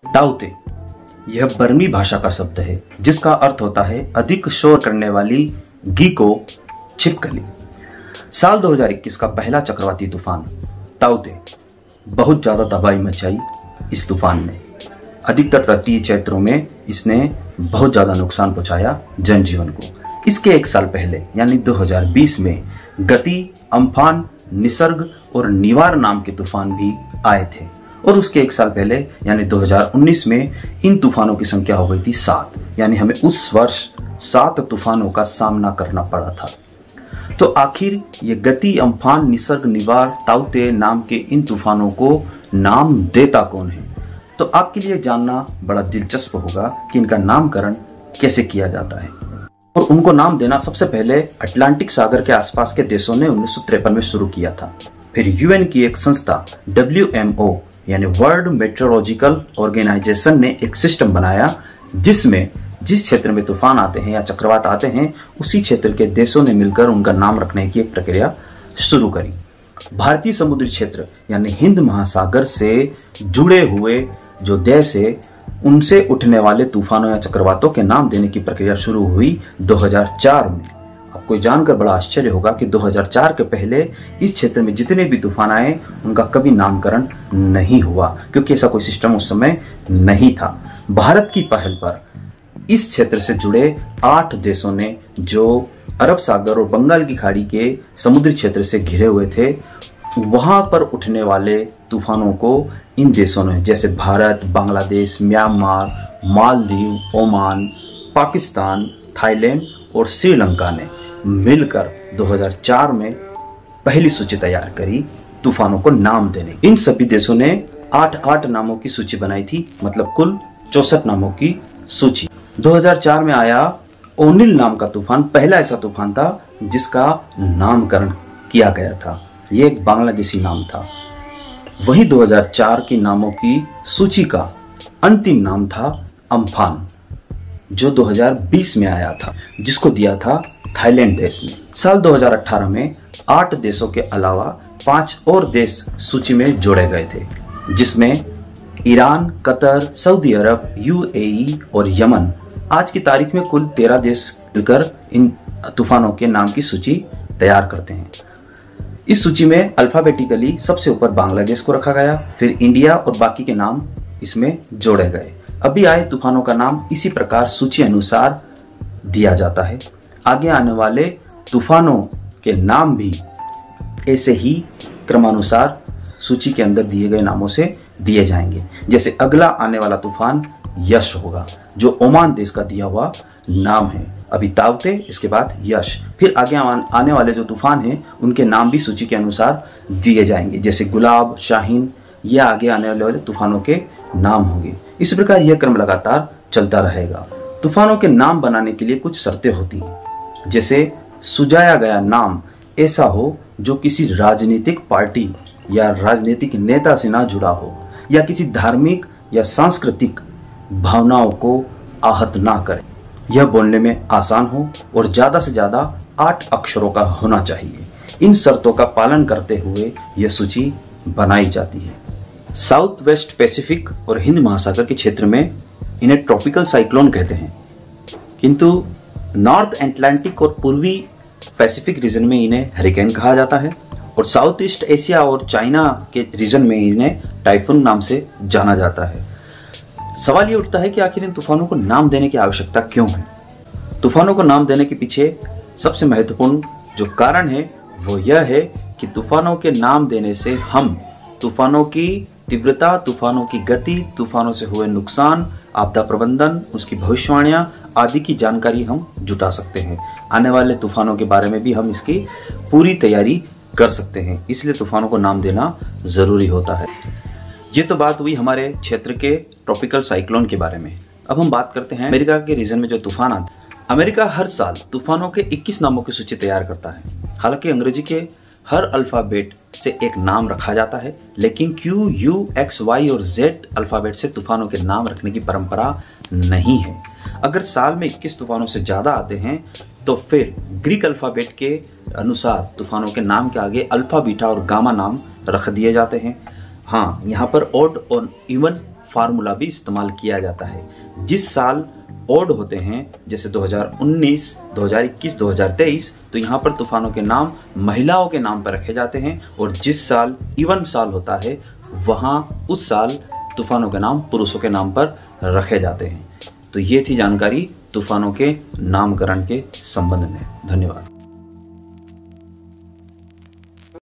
ताउते यह बर्मी भाषा का शब्द है जिसका अर्थ होता है अधिक शोर करने वाली गीको छिपकली। साल 2021 का पहला चक्रवाती तूफान ताउते बहुत ज्यादा तबाही मचाई। इस तूफान ने अधिकतर तटीय क्षेत्रों में इसने बहुत ज्यादा नुकसान पहुंचाया जनजीवन को। इसके एक साल पहले यानी 2020 में गति, अम्फान, निसर्ग और निवार नाम के तूफान भी आए थे और उसके एक साल पहले यानी 2019 में इन तूफानों की संख्या हो गई थी 7, यानी हमें उस वर्ष 7 तूफानों का सामना करना पड़ा था। तो आखिर ये गति, अम्फान, निसर्ग, निवार, ताउते नाम के इन तूफानों को नाम देता कौन है? तो आपके लिए जानना बड़ा दिलचस्प होगा कि इनका नामकरण कैसे किया जाता है। और उनको नाम देना सबसे पहले अटलांटिक सागर के आसपास के देशों ने 1953 में शुरू किया था। फिर यूएन की एक संस्था WMO यानी वर्ल्ड मेट्रोलॉजिकल ऑर्गेनाइजेशन ने एक सिस्टम बनाया जिसमें जिस क्षेत्र में तूफान आते हैं या चक्रवात आते हैं उसी क्षेत्र के देशों ने मिलकर उनका नाम रखने की एक प्रक्रिया शुरू करी। भारतीय समुद्री क्षेत्र यानी हिंद महासागर से जुड़े हुए जो देश है उनसे उठने वाले तूफानों या चक्रवातों के नाम देने की प्रक्रिया शुरू हुई 2004 में। आपको जानकर बड़ा आश्चर्य होगा कि 2004 के पहले इस क्षेत्र में जितने भी तूफान आए उनका कभी नामकरण नहीं हुआ क्योंकि ऐसा कोई सिस्टम उस समय नहीं था। भारत की पहल पर इस क्षेत्र से जुड़े 8 देशों ने जो अरब सागर और बंगाल की खाड़ी के समुद्री क्षेत्र से घिरे हुए थे वहां पर उठने वाले तूफानों को इन देशों ने जैसे Bharat, Bangladesh, Myanmar, Maldives, Oman, Pakistan, Thailand और श्रीलंका ने मिलकर 2004 में पहली सूची तैयार करी तूफानों को नाम देने। इन सभी देशों ने 8 नामों की सूची बनाई थी, मतलब कुल 64 नामों की सूची। 2004 में आया ओनिल नाम का तूफान, पहला ऐसा तूफान था जिसका नामकरण किया गया था। ये एक बांग्लादेशी नाम था। वही 2004 की नामों की सूची का अंतिम नाम था अम्फान जो 2020 में आया था जिसको दिया था थाईलैंड देश ने। साल 2018 में 8 देशों के अलावा 5 और देश सूची में जोड़े गए थे जिसमें ईरान, कतर, सऊदी अरब, UAE और यमन। आज की तारीख में कुल 13 देश मिलकर इन तूफानों के नाम की सूची तैयार करते हैं। इस सूची में अल्फाबेटिकली सबसे ऊपर बांग्लादेश को रखा गया, फिर इंडिया और बाकी के नाम इसमें जोड़े गए। अभी आए तूफानों का नाम इसी प्रकार सूची अनुसार दिया जाता है। आगे आने वाले तूफानों के नाम भी ऐसे ही क्रमानुसार सूची के अंदर दिए गए नामों से दिए जाएंगे। जैसे अगला आने वाला तूफान यश होगा जो ओमान देश का दिया हुआ नाम है। अभी ताउते, इसके बाद यश, फिर आगे आने वाले जो तूफान हैं उनके नाम भी सूची के अनुसार दिए जाएंगे। जैसे गुलाब, शाहीन, ये आगे आने वाले तूफानों के नाम होंगे। इस प्रकार यह क्रम लगातार चलता रहेगा। तूफानों के नाम बनाने के लिए कुछ शर्तें होती हैं। जैसे सुझाया गया नाम ऐसा हो जो किसी राजनीतिक पार्टी या राजनीतिक नेता से ना जुड़ा हो या किसी धार्मिक या सांस्कृतिक भावनाओं को आहत ना करे। यह बोलने में आसान हो और ज्यादा से ज्यादा 8 अक्षरों का होना चाहिए। इन शर्तों का पालन करते हुए यह सूची बनाई जाती है। साउथ वेस्ट पैसिफिक और हिंद महासागर के क्षेत्र में इन्हें ट्रॉपिकल साइक्लोन कहते हैं, किंतु नॉर्थ अटलांटिक और पूर्वी पैसिफिक रीजन में इन्हें हरिकेन कहा जाता है और साउथ ईस्ट एशिया और चाइना के रीजन में इन्हें टाइफून नाम से जाना जाता है। सवाल ये उठता है कि आखिर इन तूफानों को नाम देने की आवश्यकता क्यों है? तूफानों को नाम देने के पीछे सबसे महत्वपूर्ण जो कारण है वो यह है कि तूफानों के नाम देने से हम तूफानों की तीव्रता, तूफानों की गति, तूफानों से हुए नुकसान, आपदा प्रबंधन, उसकी भविष्यवाणियां आदि की जानकारी हम जुटा सकते हैं। आने वाले तूफानों के बारे में भी हम इसकी पूरी तैयारी कर सकते हैं। इसलिए तूफानों को नाम देना जरूरी होता है। ये तो बात हुई हमारे क्षेत्र के ट्रॉपिकल साइक्लोन के बारे में। अब हम बात करते हैं अमेरिका के रीजन में जो तूफान आते हैं। अमेरिका हर साल तूफानों के 21 नामों की सूची तैयार करता है। हालांकि अंग्रेजी के हर अल्फाबेट से एक नाम रखा जाता है, लेकिन Q, U, X, Y और Z अल्फाबेट से तूफानों के नाम रखने की परंपरा नहीं है। अगर साल में 21 तूफानों से ज्यादा आते हैं तो फिर ग्रीक अल्फाबेट के अनुसार तूफानों के नाम के आगे अल्फा, बीटा और गामा नाम रख दिए जाते हैं। हाँ, यहाँ पर ऑड और इवन फार्मूला भी इस्तेमाल किया जाता है। जिस साल ओड होते हैं, जैसे 2019, 2021, 2023, तो यहाँ पर तूफानों के नाम महिलाओं के नाम पर रखे जाते हैं, और जिस साल इवन साल होता है वहाँ उस साल तूफानों के नाम पुरुषों के नाम पर रखे जाते हैं। तो ये थी जानकारी तूफानों के नामकरण के संबंध में। धन्यवाद।